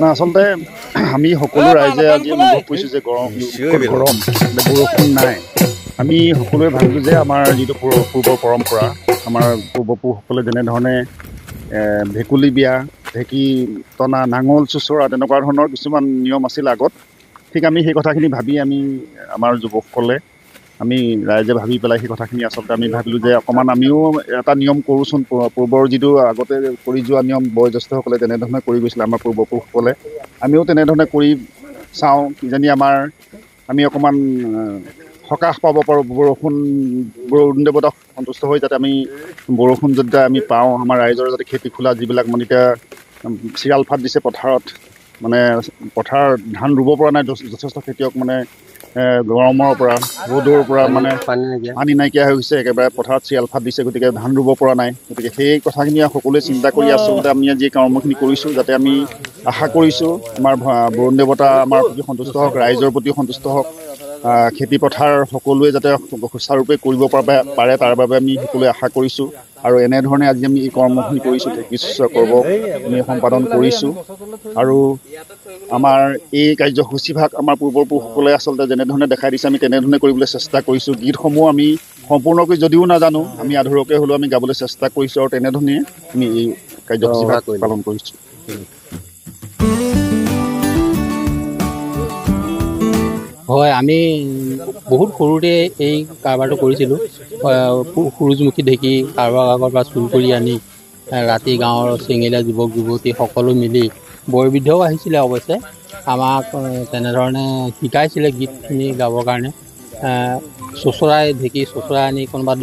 না আচলতে আমি সকলো ৰাইজে আজি অনুভৱ কৰিছোঁ যে গৰম বৰষুণ নাই। আমি সকলোৱে ভাবিলোঁ যে আমাৰ যিটো পূৰ্বৰ পৰম্পৰা, আমাৰ পূৰ্বপুৰুষসকলে যেনেধৰণে ভেকুলী বিয়া, ঢেঁকী টনা, নাঙল চোচৰা তেনেকুৱা ধৰণৰ কিছুমান নিয়ম আছিল আগত। ঠিক আমি সেই কথাখিনি ভাবি আমি আমাৰ যুৱকসকলে আমি ৰাইজে ভাবি পেলাই সেই কথাখিনি আচলতে আমি ভাবিলোঁ যে অকণমান আমিও এটা নিয়ম কৰোঁচোন। পূৰ্বৰ যিটো আগতে কৰি যোৱা নিয়ম বয়োজ্যেষ্ঠসকলে যেনেধৰণে কৰি গৈছিলে আমাৰ পূৰ্বপুৰুষসকলে, আমিও তেনেধৰণে কৰি চাওঁ, কিজানি আমি অকণমান সকাহ পাব পাৰোঁ। বৰুণ দেৱতাক সন্তুষ্ট হৈ যাতে আমি বৰষুণ যাতে আমি পাওঁ, আমাৰ ৰাইজৰ যাতে খেতি খোলা যিবিলাক মানে এতিয়া চিৰাল ফাট দিছে পথাৰত, মানে পথাৰ ধান ৰুব পৰা নাই যথেষ্ট খেতিয়ক, মানে গৰমৰ পৰা ৰ'দৰ পৰা মানে পানী নাইকিয়া হৈ গৈছে, একেবাৰে পথাৰত চিৰাল ফাট দিছে, গতিকে ধান ৰুব পৰা নাই। গতিকে সেই কথাখিনি সকলোৱে চিন্তা কৰি আচলতে আমি আজি কৰ্মখিনি কৰিছোঁ, যাতে আমি আশা কৰিছোঁ আমাৰ বৰুণ দেৱতা আমাৰ প্ৰতি সন্তুষ্ট হওক, ৰাইজৰ প্ৰতি সন্তুষ্ট হওক, খেতি পথাৰ সকলোৱে যাতে সুচাৰুৰূপে কৰিব পাৰে তাৰ বাবে আমি সকলোৱে আশা কৰিছোঁ। আৰু এনেধৰণে আজি আমি এই কৰ্মখিনি কৰিছোঁ, কৃষ্ণ পৰ্ব আমি সম্পাদন কৰিছোঁ। আৰু আমাৰ এই কাৰ্যসূচীভাগ আমাৰ পূৰ্বপুৰুষসকলে আচলতে যেনেধৰণে দেখাই দিছে আমি তেনেধৰণে কৰিবলৈ চেষ্টা কৰিছোঁ। গীতসমূহ আমি সম্পূৰ্ণকৈ যদিও নাজানো, আমি আধৰুৱাকৈ হ'লেও আমি গাবলৈ চেষ্টা কৰিছোঁ, আৰু তেনেধৰণে আমি এই কাৰ্যসূচীভাগ পালন কৰিছোঁ। হয়, আমি বহুত সৰুতে এই কাৰবাৰটো কৰিছিলোঁ। সূৰুযমুখী ঢেঁকী কাৰোবাৰ আগৰ পৰা চুৰ কৰি আনি ৰাতি গাঁৱৰ চেঙেলীয়া যুৱক যুৱতী সকলো মিলি, বয়োবৃদ্ধও আহিছিলে অৱশ্যে, আমাক তেনেধৰণে শিকাইছিলে গীতখিনি গাবৰ কাৰণে। ঢেঁকী চোচৰাই আনি কোনোবা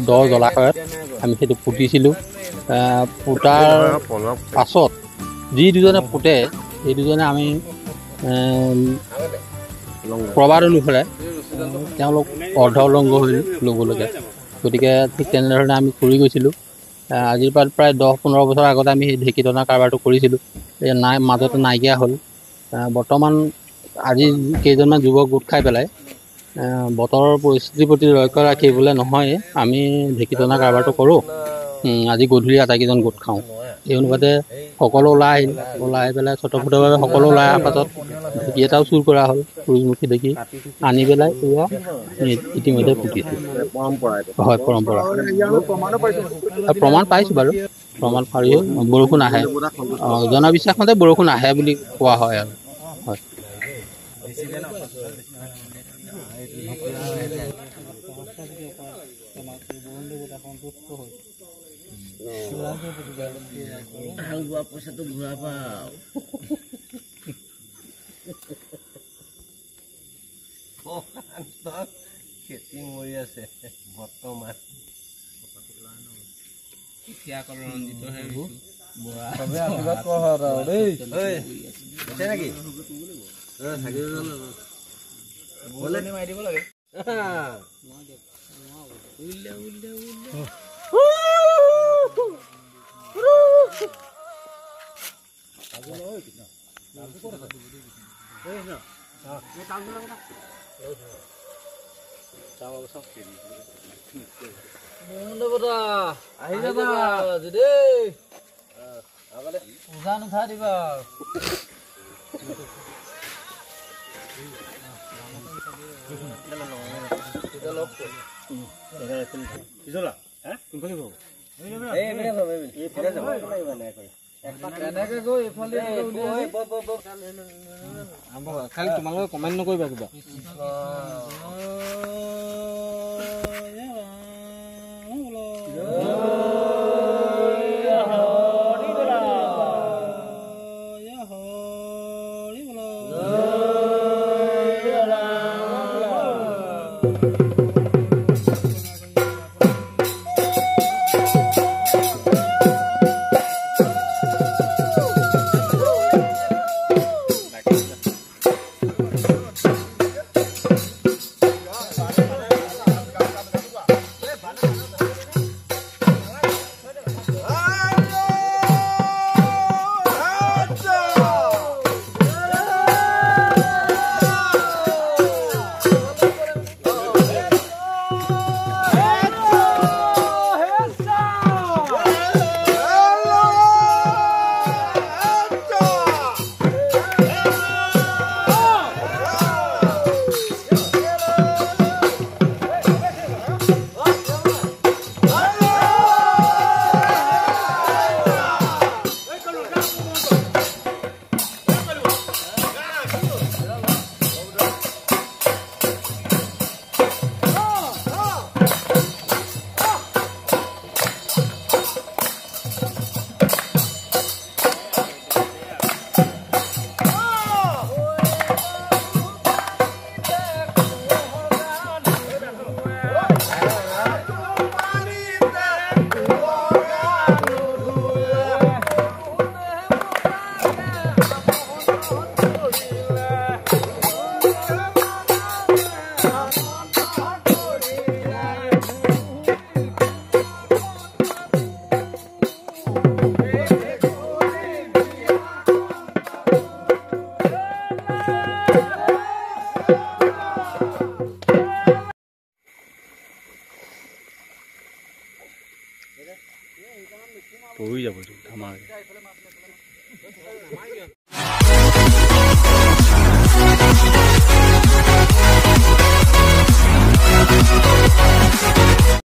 দ জলাশয়ত আমি সেইটো পুতিছিলোঁ। পুতাৰ পাছত যি দুজনে পুতে সেই দুজনে আমি প্ৰবাদ অনুসাৰে তেওঁলোক অৰ্ধ উলংগ হৈ ল'বলগীয়া। গতিকে ঠিক তেনেধৰণে আমি কৰি গৈছিলোঁ। আজিৰ পৰা প্ৰায় 10-15 বছৰ আগতে আমি সেই ঢেঁকী টনা কাৰবাৰটো কৰিছিলোঁ। মাজতে নাইকিয়া হ'ল। বৰ্তমান আজি কেইজনমান যুৱক গোট খাই পেলাই বতৰৰ পৰিস্থিতিৰ প্ৰতি লক্ষ্য ৰাখিবলৈ নহয়, আমি ঢেঁকী টনা কাৰবাৰটো কৰোঁ, আজি গধূলি আটাইকেইজন গোট খাওঁ। এই অনুপাতে সকলো ওলাই আহি পেলাই স্বতঃস্ফূৰ্তভাৱে সকলো ওলাই অহাৰ পাছত ঢেঁকী এটাও চুৰ কৰা হ'ল, সূৰুযমুখী ঢেঁকী আনি পেলাই এয়া ইতিমধ্যে পুতিছোঁ। হয়, পৰম্পৰা প্ৰমাণ পাইছোঁ বাৰু, প্ৰমাণ পাৰিও বৰষুণ আহে, জনবিশ্বাস মতে বৰষুণ আহে বুলি কোৱা হয় আৰু। হয়, পইচাটো ঘূৰাই পাওঁ। খেতি মৰি আছে বৰ্তমান। মাৰি দিব লাগে। আহি যাবা দেই উজান উঠাই দিবা খালি তোমালোকে কমেণ্ট নকৰিবা কিবা